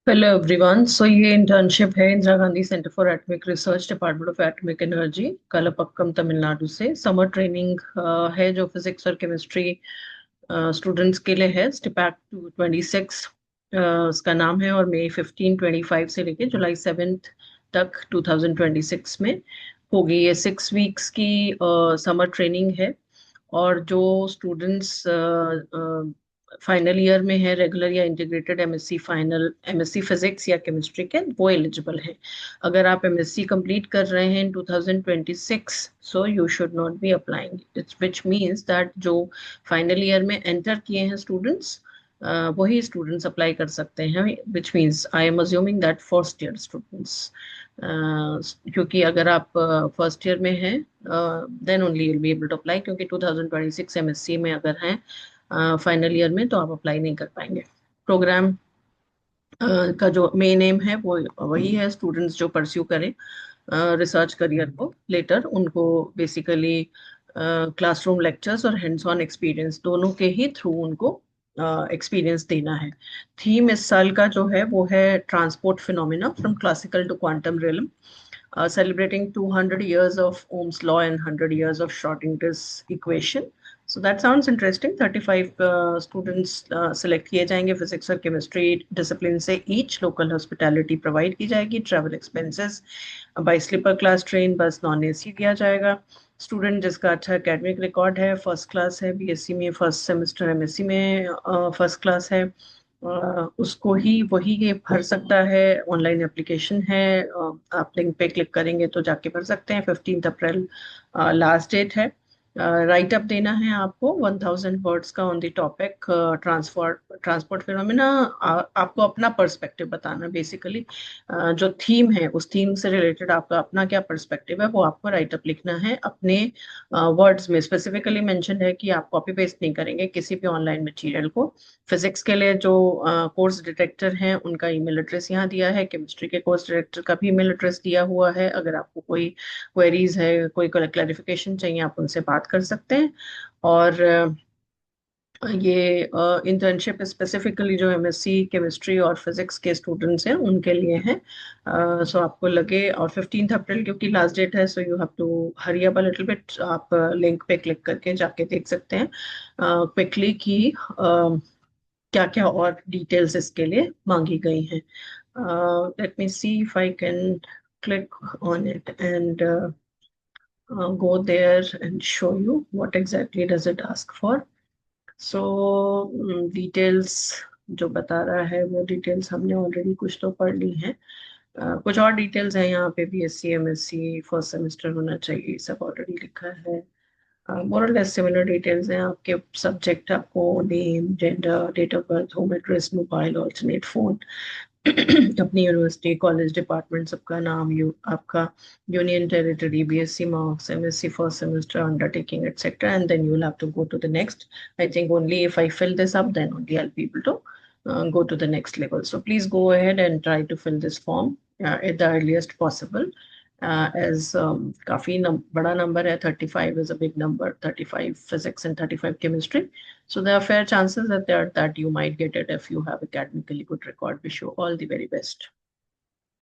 Hello everyone. सो ये internship है Indira Gandhi centre for atomic research, department of atomic energy, Kalpakkam, Tamil Nadu से। Summer training है जो फिजिक्स और केमिस्ट्री स्टूडेंट्स के लिए है। स्टिपैक 26 उसका नाम है, और मई 15 25 से लेके जुलाई 7 तक 2026 में होगी। ये 6 वीक्स की समर ट्रेनिंग है। और जो स्टूडेंट्स फाइनल ईयर में है, रेगुलर या integrated MSc final, MSc physics या केमिस्ट्री के, वो एलिजिबल हैं। अगर आप एमएससी कंप्लीट कर रहे हैं in 2026, so you should not be applying its, which means that जो फाइनल ईयर में एंटर किए हैं स्टूडेंट्स, वही स्टूडेंट्स अप्लाई कर सकते हैं। Which means I am assuming that first year students, क्योंकि अगर आप फर्स्ट ईयर में हैं then only will be able to apply, क्योंकि 2026 एमएससी में अगर हैं फाइनल ईयर में तो आप अप्लाई नहीं कर पाएंगे। प्रोग्राम का जो मेन एम है वो वही है, स्टूडेंट्स जो परस्यू करें रिसर्च करियर को लेटर, उनको बेसिकली क्लासरूम लेक्चर्स और हैंड्स ऑन एक्सपीरियंस दोनों के ही थ्रू उनको एक्सपीरियंस देना है। थीम इस साल का जो है वो है transport phenomena from classical to quantum realm, celebrating 200 years of Ohm's law and 100 years of Schrodinger's equation. So that sounds interesting. 35 students select किए जाएंगे फिजिक्स और केमिस्ट्री डिसिप्लिन से। ईच लोकल हॉस्पिटैलिटी प्रोवाइड की जाएगी, travel expenses by sleeper class train, bus non AC दिया जाएगा। Student जिसका अच्छा एकेडमिक रिकॉर्ड है, फर्स्ट क्लास है, बीएससी में फर्स्ट सेमेस्टर, एमएससी में फर्स्ट क्लास है, उसको ही वही ये भर सकता है। ऑनलाइन एप्लीकेशन है, आप लिंक पे क्लिक करेंगे तो जाके भर सकते हैं। 15 अप्रैल लास्ट डेट है। राइट अप देना है आपको 1000 वर्ड्स का on the topic transport phenomena. आपको अपना पर्सपेक्टिव बताना बेसिकली, जो थीम है उस थीम से रिलेटेड आपका अपना क्या पर्सपेक्टिव है वो आपको राइट अप लिखना है अपने वर्ड्स में। स्पेसिफिकली मेंशन है कि आप कॉपी पेस्ट नहीं करेंगे किसी भी ऑनलाइन मटेरियल को। फिजिक्स के लिए जो कोर्स डायरेक्टर हैं उनका ईमेल एड्रेस यहाँ दिया है, केमिस्ट्री के कोर्स डायरेक्टर का भी ईमेल एड्रेस दिया हुआ है। अगर आपको कोई क्वेरीज है, कोई क्लैरिफिकेशन चाहिए, आप उनसे बात कर सकते हैं। और ये इंटर्नशिप स्पेसिफिकली जो एमएससी केमिस्ट्री और फिजिक्स के स्टूडेंट्स हैं उनके लिए है। सो आपको लगे, और 15 अप्रैल क्योंकि लास्ट डेट है, so you have to hurry up a little bit. आप लिंक पे क्लिक करके जाके देख सकते हैं क्विकली कि क्या क्या और डिटेल्स इसके लिए मांगी गई हैं। Let me see if I can click on it and go there and show you what exactly does it ask for. So details जो बता रहा है वो डिटेल्स हमने ऑलरेडी कुछ तो पढ़ ली हैं। कुछ और डिटेल्स हैं यहाँ पे, बीएससी एमएससी फर्स्ट सेमेस्टर होना चाहिए, सब ऑलरेडी लिखा है। मोर और लेस सिमिलर डिटेल्स हैं। आपके सब्जेक्ट, आपको name, gender, date of birth, home address, mobile, alternate phone, अपनी यूनिवर्सिटी, कॉलेज, डिपार्टमेंट, सबका नाम, आपका union territory, BSc marks, MSc first semester, undertaking, etc. And then you'll have to go to the next. I think only if I fill this up, then only I'll be able to go to the next level. So please go ahead and try to fill this form at the earliest possible. As काफी बड़ा number है, 35 is a big number, 35 physics and 35 chemistry. So there are fair chances that you might get it if you have academically good record. Wish you all the very best.